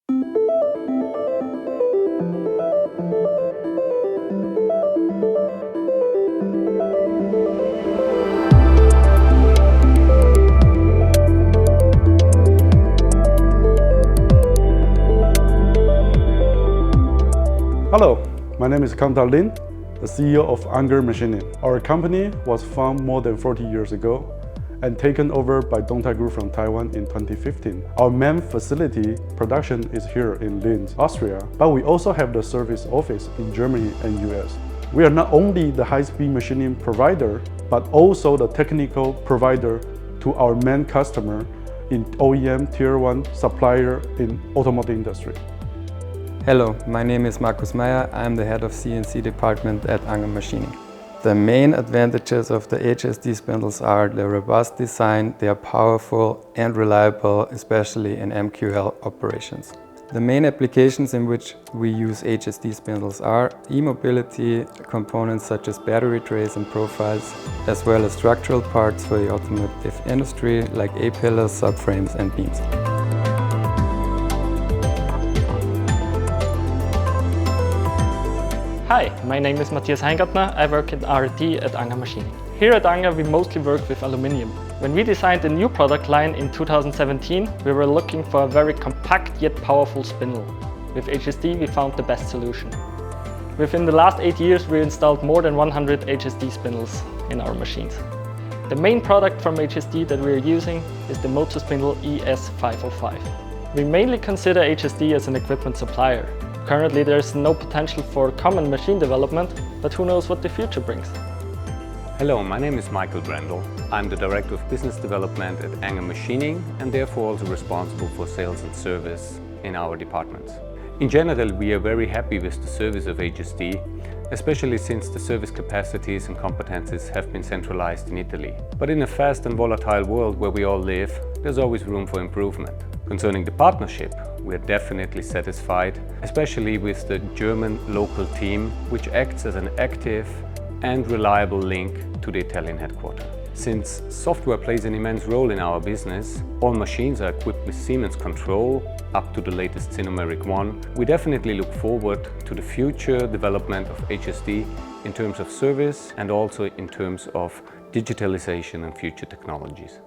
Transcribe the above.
Hello, my name is Linz, the CEO of Anger Machining. Our company was founded more than 40 years ago and taken over by Dongtai Group from Taiwan in 2015. Our main facility production is here in Linz, Austria, but we also have the service office in Germany and US. We are not only the high-speed machining provider, but also the technical provider to our main customer in OEM Tier 1 supplier in automotive industry. Hello, my name is Markus Meyer. I'm the head of CNC department at Anger Machining. The main advantages of the HSD spindles are the robust design, they are powerful and reliable, especially in MQL operations. The main applications in which we use HSD spindles are e-mobility components such as battery trays and profiles, as well as structural parts for the automotive industry like A-pillars, subframes and beams. Hi, my name is Matthias Heingartner. I work in R&D at Anger Machining. Here at Anger we mostly work with aluminium. When we designed a new product line in 2017, we were looking for a very compact yet powerful spindle. With HSD we found the best solution. Within the last 8 years we installed more than 100 HSD spindles in our machines. The main product from HSD that we are using is the motor spindle ES505. We mainly consider HSD as an equipment supplier. Currently there is no potential for common machine development, but who knows what the future brings. Hello, my name is Michael Brendel. I'm the Director of Business Development at Anger Machining and therefore also responsible for sales and service in our departments. In general, we are very happy with the service of HSD, especially since the service capacities and competencies have been centralized in Italy. But in a fast and volatile world where we all live, there's always room for improvement. Concerning the partnership, we are definitely satisfied, especially with the German local team, which acts as an active and reliable link to the Italian headquarters. Since software plays an immense role in our business, all machines are equipped with Siemens control, up to the latest Sinomeric 1. We definitely look forward to the future development of HSD in terms of service and also in terms of digitalization and future technologies.